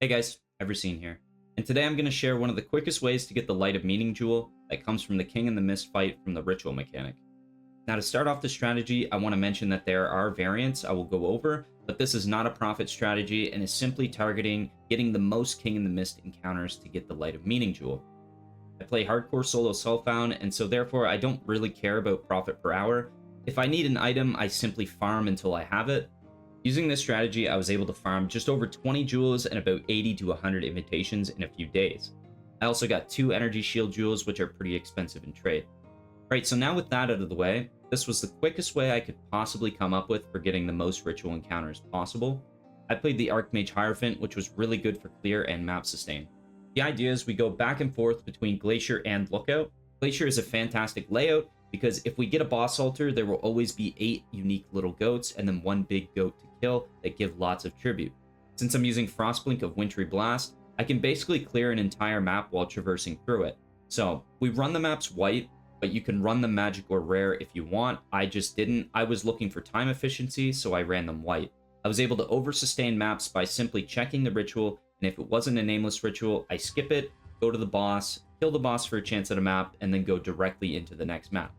Hey guys, everseen here, and today I'm going to share one of the quickest ways to get the Light of Meaning jewel that comes from the King and the Mist fight from the Ritual mechanic. Now to start off the strategy, I want to mention that there are variants I will go over, but this is not a profit strategy and is simply targeting getting the most King and the Mist encounters to get the Light of Meaning jewel. I play hardcore solo self-found, and so therefore I don't really care about profit per hour. If I need an item, I simply farm until I have it. Using this strategy, I was able to farm just over 20 jewels and about 80 to 100 invitations in a few days. I also got 2 energy shield jewels, which are pretty expensive in trade. Alright, so now with that out of the way, this was the quickest way I could possibly come up with for getting the most ritual encounters possible. I played the Archmage Hierophant, which was really good for clear and map sustain. The idea is we go back and forth between Glacier and Lookout. Glacier is a fantastic layout, because if we get a boss altar, there will always be 8 unique little goats and then 1 big goat to kill that give lots of tribute. Since I'm using Frostblink of Wintry Blast, I can basically clear an entire map while traversing through it. So, we run the maps white, but you can run them magic or rare if you want. I just didn't. I was looking for time efficiency, so I ran them white. I was able to over-sustain maps by simply checking the ritual, and if it wasn't a nameless ritual, I skip it, go to the boss, kill the boss for a chance at a map, and then go directly into the next map.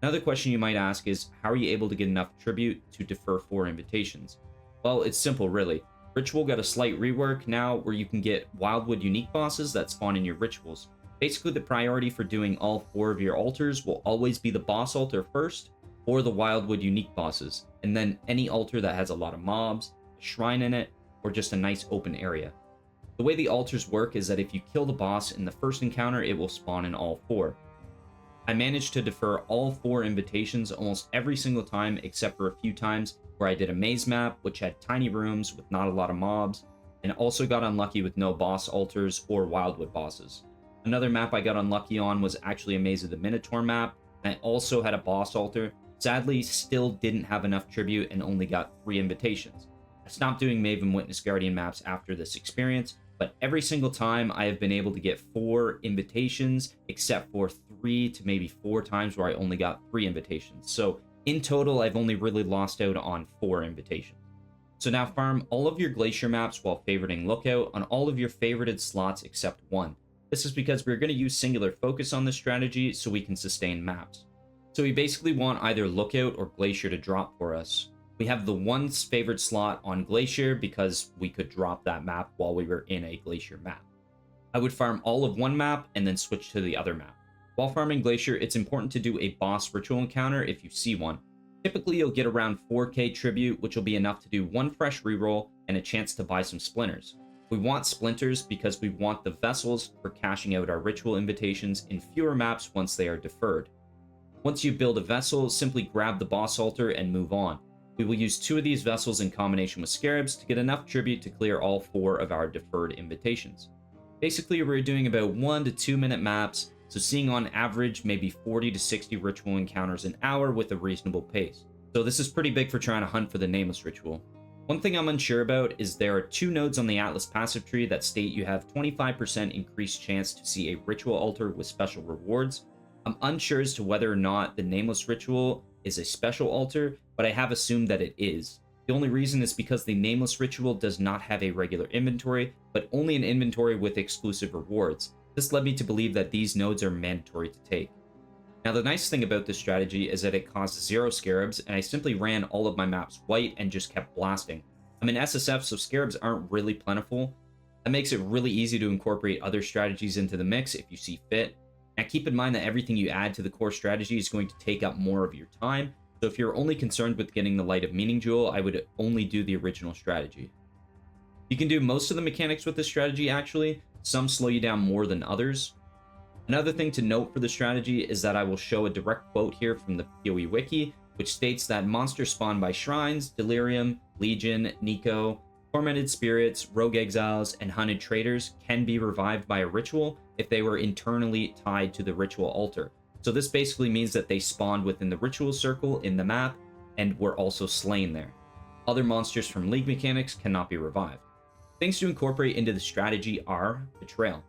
Another question you might ask is, how are you able to get enough tribute to defer 4 invitations? Well, it's simple really. Ritual got a slight rework now where you can get Wildwood unique bosses that spawn in your rituals. Basically, the priority for doing all 4 of your altars will always be the boss altar first, or the Wildwood unique bosses, and then any altar that has a lot of mobs, a shrine in it, or just a nice open area. The way the altars work is that if you kill the boss in the first encounter, it will spawn in all 4. I managed to defer all 4 invitations almost every single time except for a few times where I did a maze map which had tiny rooms with not a lot of mobs, and also got unlucky with no boss altars or Wildwood bosses. Another map I got unlucky on was actually a Maze of the Minotaur map, and I also had a boss altar. Sadly, still didn't have enough tribute and only got 3 invitations. I stopped doing Maven Witness Guardian maps after this experience, but every single time I have been able to get 4 invitations, except for 3 to maybe 4 times where I only got 3 invitations. So in total, I've only really lost out on 4 invitations. So now farm all of your Glacier maps while favoriting Lookout on all of your favorited slots except 1. This is because we're going to use singular focus on this strategy so we can sustain maps. So we basically want either Lookout or Glacier to drop for us. We have the 1 favorite slot on Glacier because we could drop that map while we were in a Glacier map. I would farm all of 1 map and then switch to the other map. While farming Glacier, it's important to do a boss ritual encounter if you see one. Typically, you'll get around 4k tribute, which will be enough to do 1 fresh reroll and a chance to buy some splinters. We want splinters because we want the vessels for cashing out our ritual invitations in fewer maps once they are deferred. Once you build a vessel, simply grab the boss altar and move on. We will use 2 of these vessels in combination with Scarabs to get enough tribute to clear all 4 of our deferred invitations. Basically, we're doing about 1 to 2 minute maps, so seeing on average maybe 40 to 60 ritual encounters an hour with a reasonable pace. So this is pretty big for trying to hunt for the nameless ritual. One thing I'm unsure about is there are 2 nodes on the Atlas passive tree that state you have 25% increased chance to see a ritual altar with special rewards. I'm unsure as to whether or not the nameless ritual is a special altar, but I have assumed that it is. The only reason is because the nameless ritual does not have a regular inventory, but only an inventory with exclusive rewards. This led me to believe that these nodes are mandatory to take. Now the nice thing about this strategy is that it costs 0 Scarabs, and I simply ran all of my maps white and just kept blasting. I'm an SSF, so Scarabs aren't really plentiful. That makes it really easy to incorporate other strategies into the mix if you see fit. Now keep in mind that everything you add to the core strategy is going to take up more of your time, so if you're only concerned with getting the Light of Meaning jewel, I would only do the original strategy. You can do most of the mechanics with this strategy actually. Some slow you down more than others. Another thing to note for the strategy is that I will show a direct quote here from the PoE wiki, which states that monsters spawned by shrines, delirium, legion, Nico, tormented spirits, rogue exiles, and hunted traitors can be revived by a ritual if they were internally tied to the ritual altar. So this basically means that they spawned within the ritual circle in the map and were also slain there. Other monsters from League mechanics cannot be revived. Things to incorporate into the strategy are Betrayal.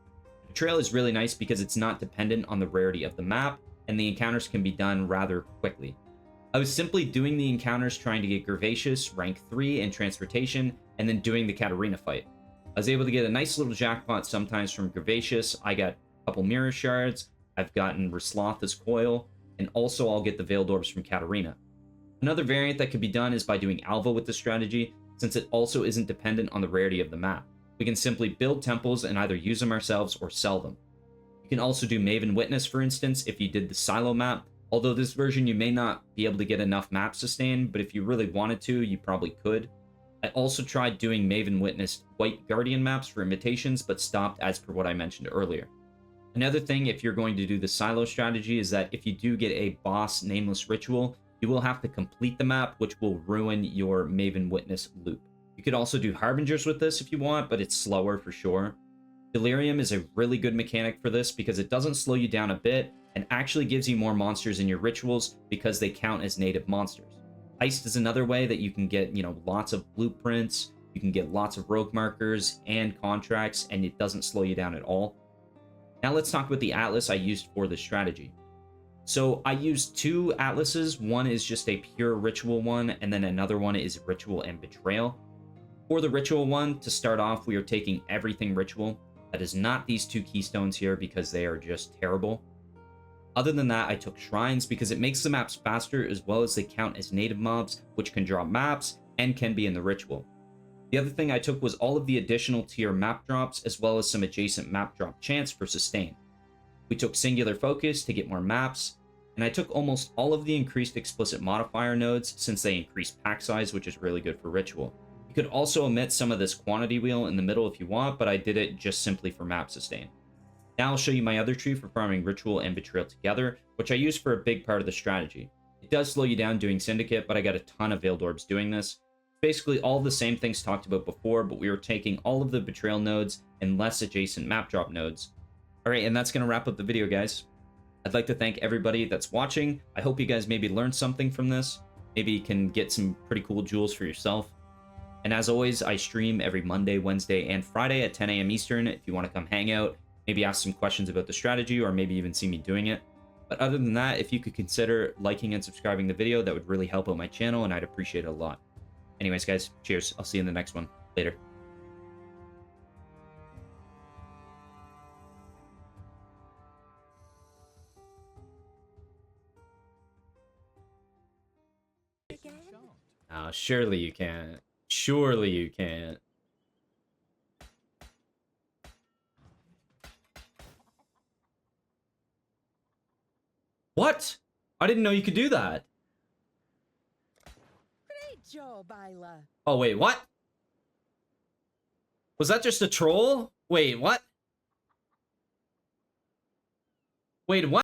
Betrayal is really nice because it's not dependent on the rarity of the map, and the encounters can be done rather quickly. I was simply doing the encounters trying to get Gervasius, rank 3 in transportation, and then doing the Katarina fight. I was able to get a nice little jackpot sometimes from Gracious. I got a couple Mirror Shards. I've gotten Risloth as Coil, and also I'll get the Veiled Orbs from Katarina. Another variant that could be done is by doing Alva with this strategy, since it also isn't dependent on the rarity of the map. We can simply build temples and either use them ourselves or sell them. You can also do Maven Witness, for instance, if you did the Silo map, although this version you may not be able to get enough map sustain, but if you really wanted to, you probably could. I also tried doing Maven Witness White Guardian maps for Invitations, but stopped as per what I mentioned earlier. Another thing, if you're going to do the Silo strategy, is that if you do get a boss Nameless Ritual, you will have to complete the map, which will ruin your Maven Witness loop. You could also do Harbingers with this if you want, but it's slower for sure. Delirium is a really good mechanic for this because it doesn't slow you down a bit and actually gives you more monsters in your rituals because they count as native monsters. Heist is another way that you can get, lots of blueprints, you can get lots of rogue markers and contracts, and it doesn't slow you down at all. Now let's talk about the atlas I used for this strategy. So I used two atlases. One is just a pure ritual one, and then another one is ritual and betrayal. For the ritual one, to start off, we are taking everything ritual. That is not these two keystones here because they are just terrible. Other than that, I took shrines because it makes the maps faster, as well as they count as native mobs, which can drop maps and can be in the ritual. The other thing I took was all of the additional tier map drops, as well as some adjacent map drop chance for sustain. We took singular focus to get more maps, and I took almost all of the increased explicit modifier nodes since they increase pack size, which is really good for ritual. You could also omit some of this quantity wheel in the middle if you want, but I did it just simply for map sustain. Now I'll show you my other tree for farming ritual and betrayal together, which I use for a big part of the strategy. It does slow you down doing syndicate, but I got a ton of veiled orbs doing this. Basically all the same things talked about before, but we were taking all of the betrayal nodes and less adjacent map drop nodes. Alright, and that's going to wrap up the video, guys. I'd like to thank everybody that's watching. I hope you guys maybe learned something from this. Maybe you can get some pretty cool jewels for yourself. And as always, I stream every Monday, Wednesday, and Friday at 10 a.m. Eastern if you want to come hang out, maybe ask some questions about the strategy, or maybe even see me doing it. But other than that, if you could consider liking and subscribing the video, that would really help out my channel, and I'd appreciate it a lot. Anyways, guys, cheers. I'll see you in the next one. Later. Oh, surely you can't. Surely you can't. What? I didn't know you could do that. Great job, Isla. Oh, wait, what? Was that just a troll? Wait, what? Wait, what?